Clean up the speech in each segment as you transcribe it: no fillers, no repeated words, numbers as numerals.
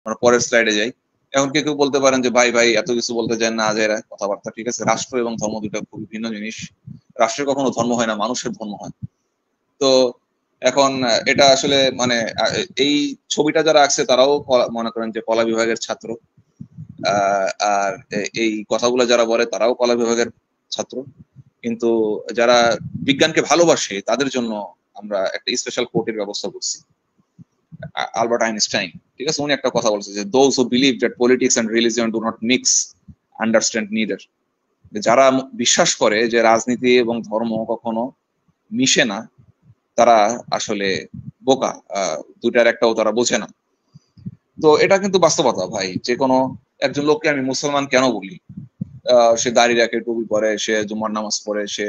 আমরা পরের স্লাইডে যাই। এখন কেউ বলতে পারেন যে ভাই ভাই এত কিছু বলতে চান না, যে কথাবার্তা, ঠিক আছে, রাষ্ট্র এবং ধর্ম দুটো খুবই ভিন্ন জিনিস। রাষ্ট্রের কখনো ধর্ম হয় না, মানুষের ধর্ম হয়। তো এখন এটা আসলে মানে এই ছবিটা যারা আঁকছে তারাও মনে করেন যে কলা বিভাগের ছাত্র, আর এই কথাগুলো যারা বলে তারাও কলা বিভাগের ছাত্র। কিন্তু যারা বিজ্ঞানকে ভালোবাসে তাদের জন্য আমরা একটা স্পেশাল কোর্টের ব্যবস্থা করছি। আলবার্ট আইনস্টাইন, ঠিক আছে, উনি একটা কথা বলছে যে those who believe that politics and religion do not mix understand neither. যারা বিশ্বাস করে যে রাজনীতি এবং ধর্ম কখনো মিশে না, তারা আসলে বোকা, দুটার একটাও তারা বোঝে না। তো এটা কিন্তু বাস্তবতা ভাই। যে কোনো একজন লোককে আমি মুসলমান কেন বলি? সে দাঁড়িয়ে রাখে, টুপি পরে, সে জুমার নামাজ পড়ে, সে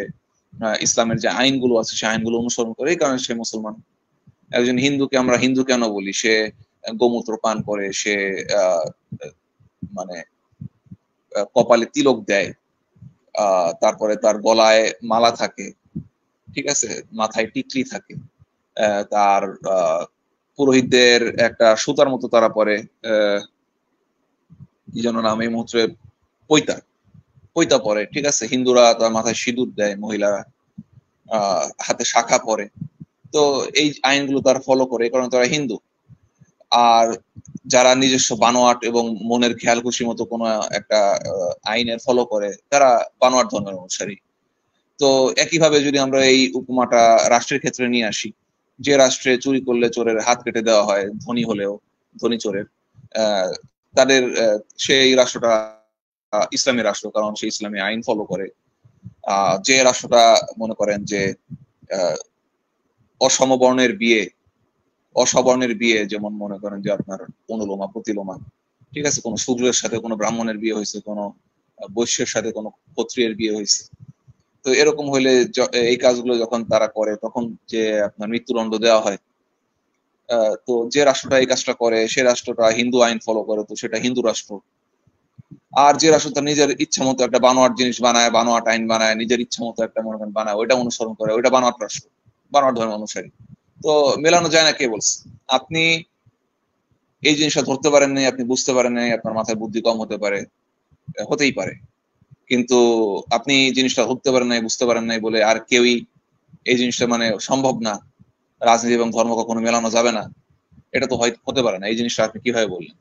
ইসলামের যে আইনগুলো আছে সে আইনগুলো অনুসরণ করে, এই কারণে সে মুসলমান। একজন হিন্দুকে আমরা হিন্দু কেন বলি? সে গোমূত্র পান করে, সে মানে কপালে তিলক দেয়, তারপরে তার গলায় মালা থাকে, ঠিক আছে, মাথায় টিকলি থাকে, তার পুরোহিতদের একটা সুতার মতো তারা পরে, কি যেন নাম এই মুহূর্তে, পৈতা পৈতা পরে, ঠিক আছে। হিন্দুরা তার মাথায় সিঁদুর দেয়, মহিলারা হাতে শাখা পরে। তো এই আইনগুলো তারা ফলো করে, এই কারণে তারা হিন্দু। আর যারা নিজস্ব বানোয়াট এবং মনের খেয়াল খুশি মতো কোনো একটা আইনের ফলো করে, তারা বানোয়াট ধর্মের অনুসারী। তো একইভাবে যদি আমরা এই উপমাটা রাষ্ট্রের ক্ষেত্রে নিয়ে আসি, যে রাষ্ট্রে চুরি করলে চোরের হাত কেটে দেওয়া হয়, ধনী হলেও, ধনী চোরের, তাদের সেই রাষ্ট্রটা ইসলামী রাষ্ট্র, কারণ সে ইসলামী আইন ফলো করে। যে রাষ্ট্রটা মনে করেন যে অসমবর্ণের বিয়ে, অসবর্ণের বিয়ে, যেমন মনে করেন যে আপনার অনুলোমা প্রতিলোমা, ঠিক আছে, কোনো শূদ্রের সাথে কোনো ব্রাহ্মণের বিয়ে হয়েছে, কোনো বৈশ্যের সাথে কোনো ক্ষত্রিয়ের বিয়ে হয়েছে, তো এরকম হইলে এই কাজগুলো যখন তারা করে তখন যে আপনার মৃত্যুদণ্ড দেওয়া হয়। তো যে রাষ্ট্রটা এই কাজটা করে সে রাষ্ট্রটা হিন্দু আইন ফলো করে, তো সেটা হিন্দু রাষ্ট্র। আর যে রাষ্ট্র তার নিজের ইচ্ছা মতো একটা বানোয়াট জিনিস বানায়, বানোয়াট আইন বানায়, নিজের ইচ্ছা মতো একটা মনে করেন বানায়, ওইটা অনুসরণ করে, ওইটা বানোয়াট রাষ্ট্র, বানোয়াট ধর্ম অনুসারী। তো মেলানো যায় না। কে বলছে? আপনি এই জিনিসটা ধরতে পারেন নাই, আপনি বুঝতে পারেন নাই, আপনার মাথায় বুদ্ধি কম হতে পারে, হতেই পারে, কিন্তু আপনি জিনিসটা ধরতে পারেন নাই, বুঝতে পারেন নাই বলে আর কেউই এই জিনিসটা মানে সম্ভব না, রাজনীতি এবং ধর্ম কখনো মেলানো যাবে না, এটা তো হতে পারে না। এই জিনিসটা আপনি কিভাবে বললেন?